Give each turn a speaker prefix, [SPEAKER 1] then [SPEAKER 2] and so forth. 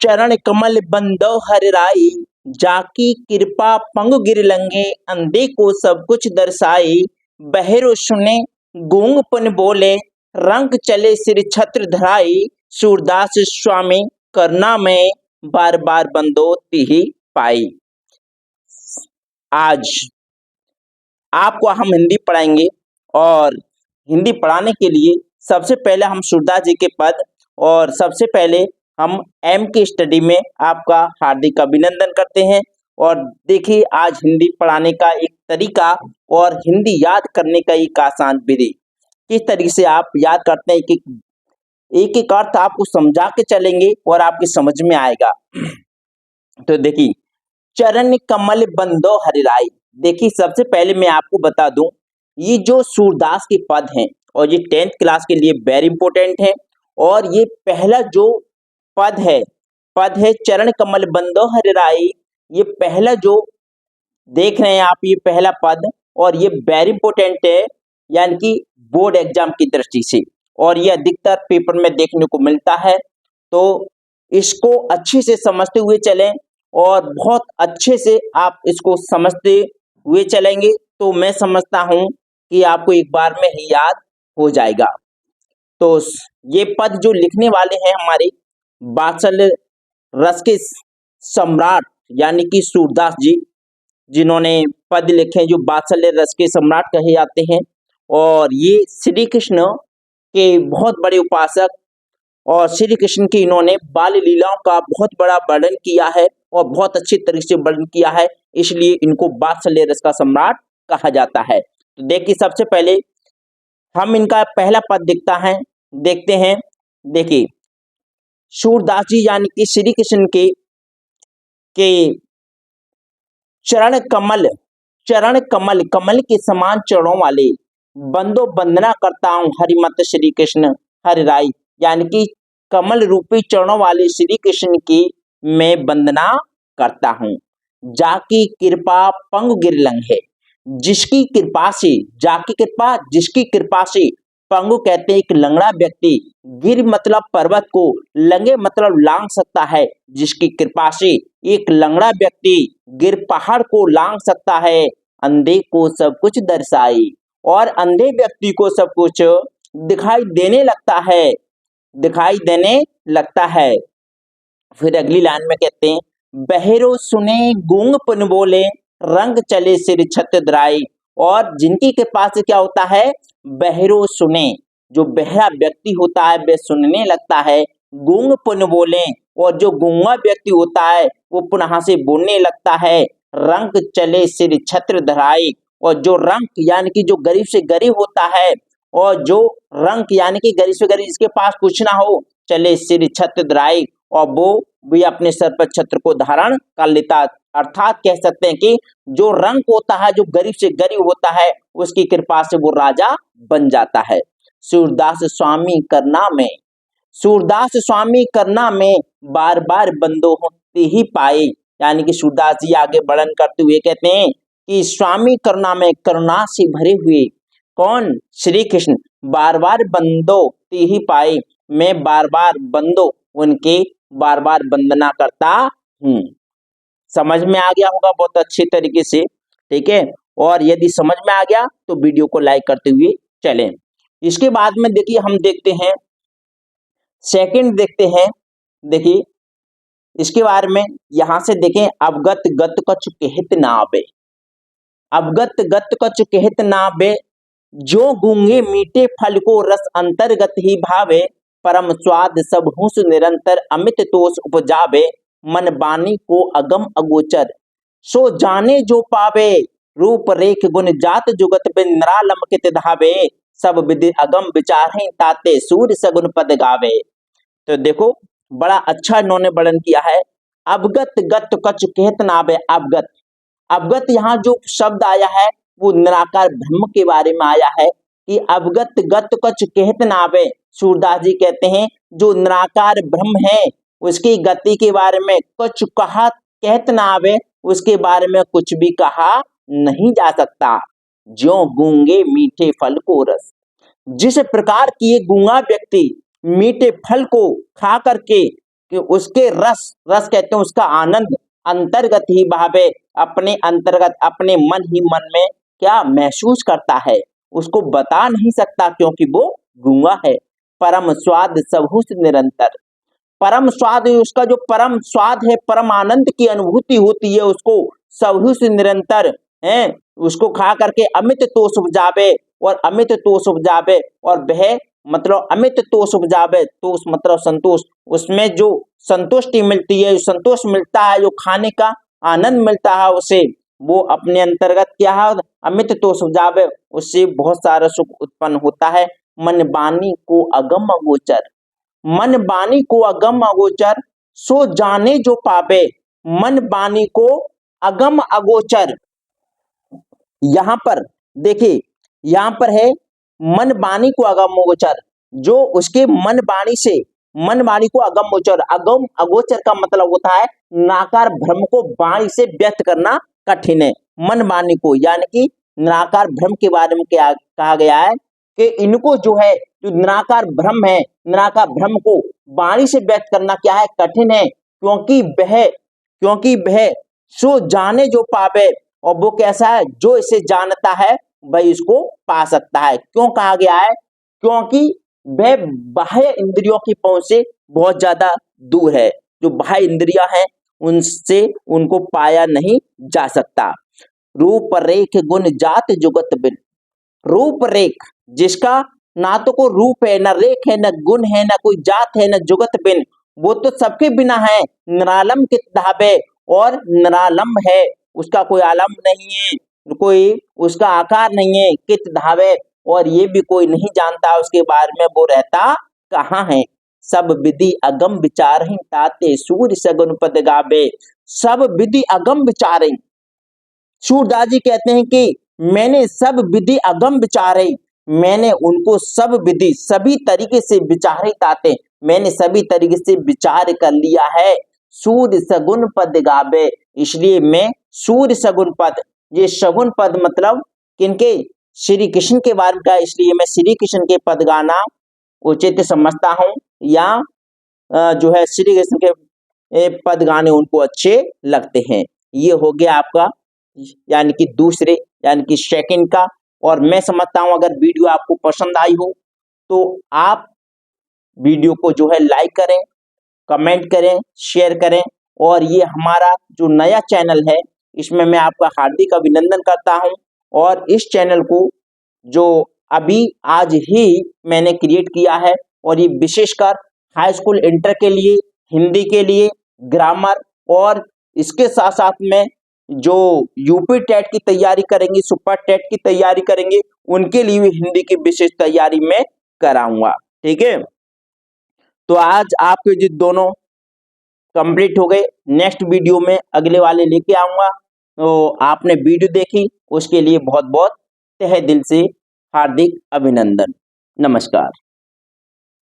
[SPEAKER 1] चरण कमल बंदो हर राई, जाकी कृपा पंग गिर लंगे, अंधे को सब कुछ दर्शाई। बहरो सुने गूंग पुन बोले, रंग चले सिर छत्र धराई। सूरदास स्वामी करना में, बार बार बंदो तिहि पाई। आज आपको हम हिंदी पढ़ाएंगे और हिंदी पढ़ाने के लिए सबसे पहले हम सूरदास जी के पद और सबसे पहले हम एम की स्टडी में आपका हार्दिक अभिनंदन करते हैं। और देखिए आज हिंदी पढ़ाने का एक तरीका और हिंदी याद करने का एक आसान विधि, किस तरीके से आप याद करते हैं, एक एक अर्थ आपको समझा के चलेंगे और आपकी समझ में आएगा। तो देखिए, चरण कमल बंदो हरिराई। देखिए सबसे पहले मैं आपको बता दूं, ये जो सूरदास के पद हैं और ये 10th क्लास के लिए वेरी इंपॉर्टेंट है। और ये पहला जो पद है चरण कमल बंदो हरिराई। ये पहला जो देख रहे हैं आप, ये पहला पद, और ये वेरी इंपॉर्टेंट है, यानी कि बोर्ड एग्जाम की दृष्टि से, और ये अधिकतर पेपर में देखने को मिलता है। तो इसको अच्छे से समझते हुए चलें और बहुत अच्छे से आप इसको समझते हुए चलेंगे तो मैं समझता हूं कि आपको एक बार में ही याद हो जाएगा। तो ये पद जो लिखने वाले हैं हमारे वात्सल्य रस के सम्राट यानी कि सूरदास जी, जिन्होंने पद लिखे जो वात्सल्य रस के सम्राट कहे जाते हैं। और ये श्री कृष्ण के बहुत बड़े उपासक और श्री कृष्ण की इन्होंने बाल लीलाओं का बहुत बड़ा वर्णन किया है और बहुत अच्छे तरीके से वर्णन किया है, इसलिए इनको वात्सल्य रस का सम्राट कहा जाता है। तो देखिए सबसे पहले हम इनका पहला पद देखते हैं। देखिए सूरदास जी यानी कि श्री कृष्ण के चरण कमल कमल के समान चरणों वाले बंदो वंदना करता हूँ हरिमत श्री कृष्ण हरिराई, यानी कि कमल रूपी चरणों वाले श्री कृष्ण की मैं वंदना करता हूँ। जाकी कृपा पंग गिरलंग है, जिसकी कृपा से, जाकी कृपा जिसकी कृपा से, पंगु कहते हैं एक लंगड़ा व्यक्ति, गिर मतलब पर्वत को, लंगे मतलब लांग सकता है। जिसकी कृपा से एक लंगड़ा व्यक्ति गिर पहाड़ को लांग सकता है। अंधे को सब कुछ दर्शाई, और अंधे व्यक्ति को सब कुछ दिखाई देने लगता है। फिर अगली लाइन में कहते हैं, बहरो सुने गूंग पुन बोले, रंग चले सिर छत्र धराई। और जिनकी के पास क्या होता है, बहरो सुने, जो बहरा व्यक्ति होता है वह सुनने लगता है। गूंग पुन बोले, और जो गूंगा व्यक्ति होता है वो पुनः से बोलने लगता है। रंग चले सिर छत्र धराई, और जो रंग यानी कि जो गरीब से गरीब होता है, और जो रंग यानी कि गरीब से गरीब इसके पास कुछ ना हो, चले सिर छत्र धराई, और वो भी अपने सर पर छत्र को धारण कर लेता। अर्थात कह सकते हैं कि जो रंग होता है, जो गरीब से गरीब होता है, उसकी कृपा से वो राजा बन जाता है। सूरदास स्वामी करना में बार बार बंदो होते ही पाए, यानी कि सूरदास जी आगे वर्णन करते हुए कहते हैं कि स्वामी करना में करुणा से भरे हुए कौन, श्री कृष्ण, बार बार बंदो ते ही पाए, मैं बार बार बंदो उनके बार बार वंदना करता हूँ। समझ में आ गया होगा बहुत अच्छे तरीके से, ठीक है। और यदि समझ में आ गया तो वीडियो को लाइक करते हुए चलें। इसके बाद में देखिए हम देखते हैं सेकंड, देखिए इसके बारे में, यहां से देखें, अवगत गत कछु कहत नावे, अवगत गत कछु कहत नावे, जो गूंगे मीठे फल को रस अंतर्गत ही भावे। परम स्वाद सब हुस निरंतर अमित तोष उपजावे। मन बानी को अगम अगोचर, सो जाने जो पावे। रूप रेख गुण जात जुगत बिन निरालम कित धावे। सब विधि अगम विचार ताते सूर्य सगुन पद गावे। तो देखो बड़ा अच्छा इन्होंने वर्णन किया है। अवगत गत कछु कहत नावे, अवगत यहाँ जो शब्द आया है वो निराकार ब्रह्म के बारे में आया है कि अवगत गत कछु कहत नावे। सूरदास जी कहते हैं जो निराकार ब्रह्म है उसकी गति के बारे में कुछ कहा कहत नावे, उसके बारे में कुछ भी कहा नहीं जा सकता। ज्यों गूंगे मीठे फल को रस, जिस प्रकार की ये गूंगा व्यक्ति मीठे फल को खा करके कि उसके रस रस कहते हैं उसका आनंद अंतर्गत ही भावे, अपने अंतर्गत अपने मन ही मन में क्या महसूस करता है, उसको बता नहीं सकता क्योंकि वो गूंगा है। परम स्वाद सबहुस निरंतर, परम स्वाद उसका जो परम स्वाद है, परम आनंद की अनुभूति होती है उसको सबहुस निरंतर है। उसको खा करके अमित तोष उपजावे, और अमित तोष उपजावे, और वह मतलब अमित तोष उपजावे, तोष मतलब संतोष, उसमें जो संतुष्टि मिलती है, संतोष मिलता है, जो खाने का आनंद मिलता है उसे, वो अपने अंतर्गत क्या है, अमित तोष उपजावे, उससे बहुत सारा सुख उत्पन्न होता है। मन बानी को अगम अगोचर, मन बानी को अगम अगोचर, सो जाने जो पावे, मन बानी को अगम अगोचर। यहाँ पर देखिए, यहाँ पर है मन बानी को अगम अगोचर, जो उसके मन बाणी से, मन बाणी को अगम अगोचर, अगम अगोचर का मतलब होता है निराकार ब्रह्म को वाणी से व्यक्त करना कठिन है। मन बाणी को यानी कि निराकार ब्रह्म के बारे में क्या कहा गया है कि इनको जो है, जो निराकार ब्रह्म है, निराकार ब्रह्म को वाणी से व्यक्त करना क्या है, कठिन है, क्योंकि वह सो जाने जो पावे, और वो कैसा है, जो इसे जानता है वही इसको पा सकता है। क्यों कहा गया है, क्योंकि वह बाह्य इंद्रियों की पहुंच से बहुत ज्यादा दूर है, जो बाह्य इंद्रियां हैं उनसे उनको पाया नहीं जा सकता। रूप रेख गुण जात जुगत बिन, रूप रेख जिसका ना तो कोई रूप है, ना रेख है, ना गुण है, ना कोई जात है, ना जुगत बिन, वो तो सबके बिना है। निरालम कित धाबे, और निरालम है, उसका कोई आलम नहीं है, कोई उसका आकार नहीं है, कित धावे, और ये भी कोई नहीं जानता उसके बारे में वो रहता कहाँ है। सब विधि अगम विचारहि ताते सूर्य सगुन पद गावे, सब विधि अगम विचारे, सूरदास जी कहते हैं कि मैंने सब विधि अगम विचारे, मैंने उनको सब विधि सभी तरीके से विचारे ताते, मैंने सभी तरीके से विचार कर लिया है। सूर्य सगुन पद गावे, इसलिए मैं सूर्य सगुन पद, ये सगुन पद मतलब किनके, श्री कृष्ण के बारे में का, इसलिए मैं श्री कृष्ण के पद गाना उचित समझता हूँ, या जो है श्री कृष्ण के पद गाने उनको अच्छे लगते हैं। ये हो गया आपका यानी कि दूसरे यानी कि सेकंड का। और मैं समझता हूं अगर वीडियो आपको पसंद आई हो तो आप वीडियो को जो है लाइक करें, कमेंट करें, शेयर करें, और ये हमारा जो नया चैनल है इसमें मैं आपका हार्दिक अभिनंदन करता हूं। और इस चैनल को जो अभी आज ही मैंने क्रिएट किया है, और ये विशेषकर हाई स्कूल इंटर के लिए, हिंदी के लिए, ग्रामर, और इसके साथ साथ में जो यूपी टेट की तैयारी करेंगे, सुपर टेट की तैयारी करेंगे, उनके लिए भी हिंदी की विशेष तैयारी में कराऊंगा। ठीक है, तो आज आपके जो दोनों कंप्लीट हो गए, नेक्स्ट वीडियो में अगले वाले लेके आऊंगा। तो आपने वीडियो देखी उसके लिए बहुत बहुत तहे दिल से हार्दिक अभिनंदन। नमस्कार।